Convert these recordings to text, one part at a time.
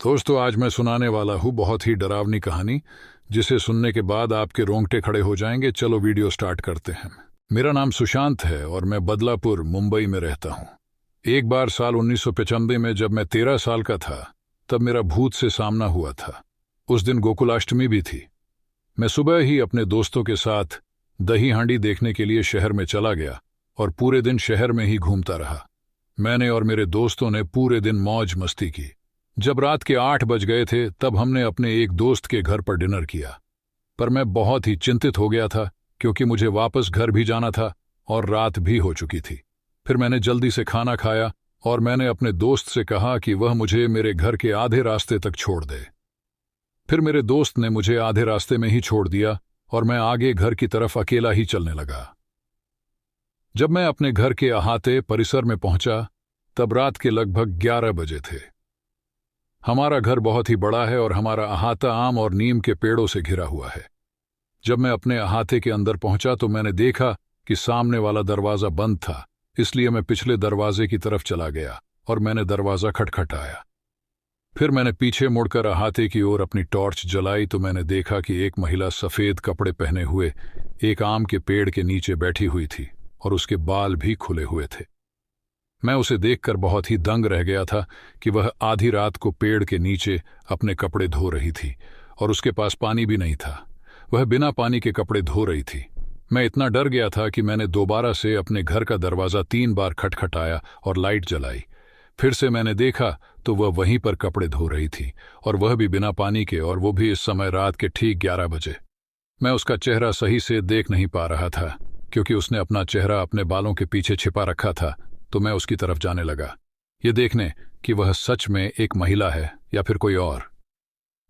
दोस्तों, आज मैं सुनाने वाला हूँ बहुत ही डरावनी कहानी, जिसे सुनने के बाद आपके रोंगटे खड़े हो जाएंगे। चलो वीडियो स्टार्ट करते हैं। मेरा नाम सुशांत है और मैं बदलापुर, मुंबई में रहता हूँ। एक बार साल 1995 में जब मैं 13 साल का था, तब मेरा भूत से सामना हुआ था। उस दिन गोकुलाष्टमी भी थी। मैं सुबह ही अपने दोस्तों के साथ दही हांडी देखने के लिए शहर में चला गया और पूरे दिन शहर में ही घूमता रहा। मैंने और मेरे दोस्तों ने पूरे दिन मौज मस्ती की। जब रात के 8 बज गए थे, तब हमने अपने एक दोस्त के घर पर डिनर किया। पर मैं बहुत ही चिंतित हो गया था, क्योंकि मुझे वापस घर भी जाना था और रात भी हो चुकी थी। फिर मैंने जल्दी से खाना खाया और मैंने अपने दोस्त से कहा कि वह मुझे मेरे घर के आधे रास्ते तक छोड़ दे। फिर मेरे दोस्त ने मुझे आधे रास्ते में ही छोड़ दिया और मैं आगे घर की तरफ अकेला ही चलने लगा। जब मैं अपने घर के अहाते परिसर में पहुंचा, तब रात के लगभग 11 बजे थे। हमारा घर बहुत ही बड़ा है और हमारा अहाता आम और नीम के पेड़ों से घिरा हुआ है। जब मैं अपने अहाते के अंदर पहुंचा तो मैंने देखा कि सामने वाला दरवाजा बंद था, इसलिए मैं पिछले दरवाजे की तरफ चला गया और मैंने दरवाजा खटखटाया। फिर मैंने पीछे मुड़कर अहाते की ओर अपनी टॉर्च जलाई तो मैंने देखा कि एक महिला सफेद कपड़े पहने हुए एक आम के पेड़ के नीचे बैठी हुई थी और उसके बाल भी खुले हुए थे। मैं उसे देखकर बहुत ही दंग रह गया था कि वह आधी रात को पेड़ के नीचे अपने कपड़े धो रही थी और उसके पास पानी भी नहीं था। वह बिना पानी के कपड़े धो रही थी। मैं इतना डर गया था कि मैंने दोबारा से अपने घर का दरवाज़ा 3 बार खटखटाया और लाइट जलाई। फिर से मैंने देखा तो वह वहीं पर कपड़े धो रही थी, और वह भी बिना पानी के, और वो भी इस समय रात के ठीक 11 बजे। मैं उसका चेहरा सही से देख नहीं पा रहा था, क्योंकि उसने अपना चेहरा अपने बालों के पीछे छिपा रखा था। तो मैं उसकी तरफ जाने लगा, ये देखने कि वह सच में एक महिला है या फिर कोई और।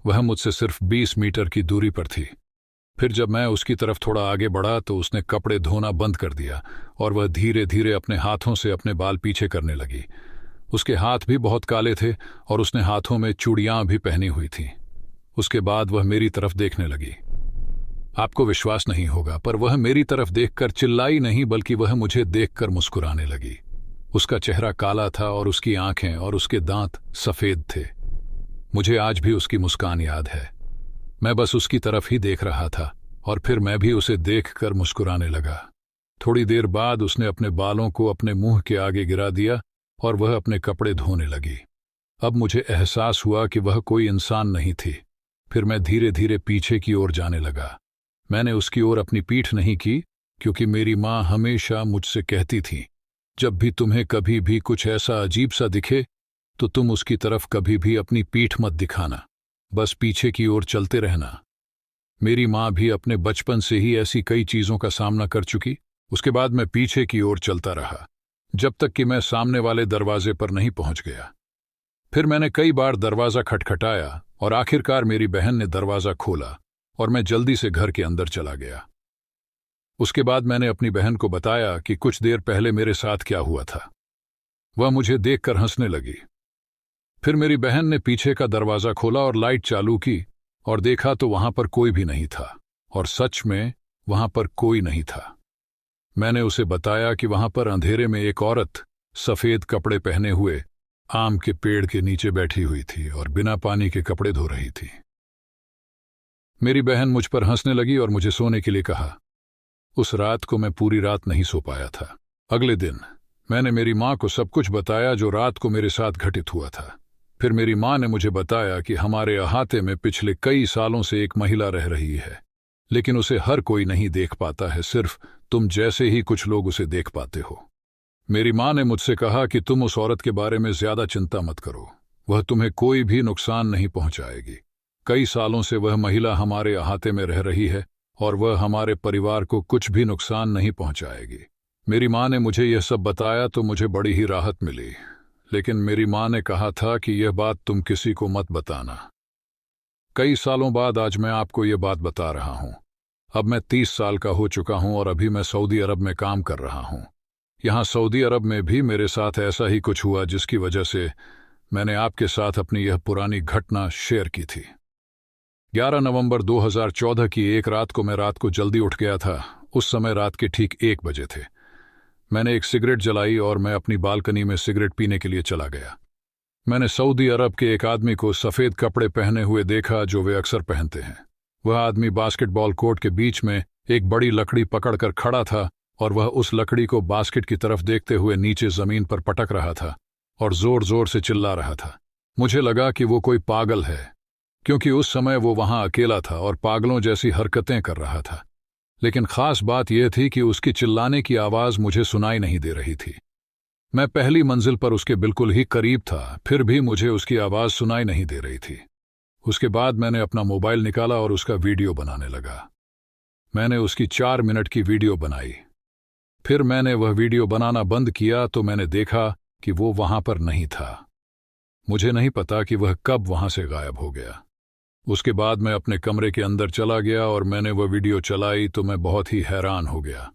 वह मुझसे सिर्फ 20 मीटर की दूरी पर थी। फिर जब मैं उसकी तरफ थोड़ा आगे बढ़ा तो उसने कपड़े धोना बंद कर दिया और वह धीरे धीरे अपने हाथों से अपने बाल पीछे करने लगी। उसके हाथ भी बहुत काले थे और उसने हाथों में चूड़ियां भी पहनी हुई थीं। उसके बाद वह मेरी तरफ देखने लगी। आपको विश्वास नहीं होगा, पर वह मेरी तरफ देखकर चिल्लाई नहीं, बल्कि वह मुझे देखकर मुस्कुराने लगी। उसका चेहरा काला था और उसकी आंखें और उसके दांत सफेद थे। मुझे आज भी उसकी मुस्कान याद है। मैं बस उसकी तरफ ही देख रहा था और फिर मैं भी उसे देखकर मुस्कुराने लगा। थोड़ी देर बाद उसने अपने बालों को अपने मुंह के आगे गिरा दिया और वह अपने कपड़े धोने लगी। अब मुझे एहसास हुआ कि वह कोई इंसान नहीं थी। फिर मैं धीरे धीरे पीछे की ओर जाने लगा। मैंने उसकी ओर अपनी पीठ नहीं की, क्योंकि मेरी माँ हमेशा मुझसे कहती थी, जब भी तुम्हें कभी भी कुछ ऐसा अजीब सा दिखे तो तुम उसकी तरफ कभी भी अपनी पीठ मत दिखाना, बस पीछे की ओर चलते रहना। मेरी माँ भी अपने बचपन से ही ऐसी कई चीजों का सामना कर चुकी। उसके बाद मैं पीछे की ओर चलता रहा, जब तक कि मैं सामने वाले दरवाजे पर नहीं पहुंच गया। फिर मैंने कई बार दरवाजा खटखटाया और आखिरकार मेरी बहन ने दरवाजा खोला और मैं जल्दी से घर के अंदर चला गया। उसके बाद मैंने अपनी बहन को बताया कि कुछ देर पहले मेरे साथ क्या हुआ था। वह मुझे देखकर हंसने लगी। फिर मेरी बहन ने पीछे का दरवाजा खोला और लाइट चालू की और देखा तो वहां पर कोई भी नहीं था, और सच में वहां पर कोई नहीं था। मैंने उसे बताया कि वहां पर अंधेरे में एक औरत सफेद कपड़े पहने हुए आम के पेड़ के नीचे बैठी हुई थी और बिना पानी के कपड़े धो रही थी। मेरी बहन मुझ पर हंसने लगी और मुझे सोने के लिए कहा। उस रात को मैं पूरी रात नहीं सो पाया था। अगले दिन मैंने मेरी माँ को सब कुछ बताया जो रात को मेरे साथ घटित हुआ था। फिर मेरी माँ ने मुझे बताया कि हमारे अहाते में पिछले कई सालों से एक महिला रह रही है, लेकिन उसे हर कोई नहीं देख पाता है, सिर्फ तुम जैसे ही कुछ लोग उसे देख पाते हो। मेरी माँ ने मुझसे कहा कि तुम उस औरत के बारे में ज्यादा चिंता मत करो, वह तुम्हें कोई भी नुकसान नहीं पहुंचाएगी। कई सालों से वह महिला हमारे अहाते में रह रही है और वह हमारे परिवार को कुछ भी नुकसान नहीं पहुंचाएगी। मेरी माँ ने मुझे यह सब बताया तो मुझे बड़ी ही राहत मिली, लेकिन मेरी माँ ने कहा था कि यह बात तुम किसी को मत बताना। कई सालों बाद आज मैं आपको यह बात बता रहा हूँ। अब मैं 30 साल का हो चुका हूँ और अभी मैं सऊदी अरब में काम कर रहा हूँ। यहाँ सऊदी अरब में भी मेरे साथ ऐसा ही कुछ हुआ, जिसकी वजह से मैंने आपके साथ अपनी यह पुरानी घटना शेयर की थी। 11 नवंबर 2014 की एक रात को मैं रात को जल्दी उठ गया था। उस समय रात के ठीक 1 बजे थे। मैंने एक सिगरेट जलाई और मैं अपनी बालकनी में सिगरेट पीने के लिए चला गया। मैंने सऊदी अरब के एक आदमी को सफ़ेद कपड़े पहने हुए देखा जो वे अक्सर पहनते हैं। वह आदमी बास्केटबॉल कोर्ट के बीच में एक बड़ी लकड़ी पकड़कर खड़ा था और वह उस लकड़ी को बास्केट की तरफ देखते हुए नीचे ज़मीन पर पटक रहा था और ज़ोर ज़ोर से चिल्ला रहा था। मुझे लगा कि वो कोई पागल है, क्योंकि उस समय वो वहां अकेला था और पागलों जैसी हरकतें कर रहा था। लेकिन खास बात यह थी कि उसकी चिल्लाने की आवाज़ मुझे सुनाई नहीं दे रही थी। मैं पहली मंजिल पर उसके बिल्कुल ही करीब था, फिर भी मुझे उसकी आवाज़ सुनाई नहीं दे रही थी। उसके बाद मैंने अपना मोबाइल निकाला और उसका वीडियो बनाने लगा। मैंने उसकी 4 मिनट की वीडियो बनाई। फिर मैंने वह वीडियो बनाना बंद किया तो मैंने देखा कि वो वहां पर नहीं था। मुझे नहीं पता कि वह कब वहां से गायब हो गया। उसके बाद मैं अपने कमरे के अंदर चला गया और मैंने वह वीडियो चलाई तो मैं बहुत ही हैरान हो गया।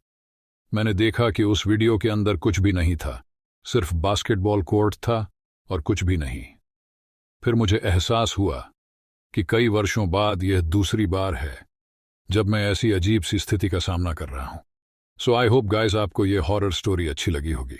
मैंने देखा कि उस वीडियो के अंदर कुछ भी नहीं था, सिर्फ बास्केटबॉल कोर्ट था और कुछ भी नहीं। फिर मुझे एहसास हुआ कि कई वर्षों बाद यह दूसरी बार है जब मैं ऐसी अजीब सी स्थिति का सामना कर रहा हूं। सो आई होप गाइस आपको यह हॉरर स्टोरी अच्छी लगी होगी।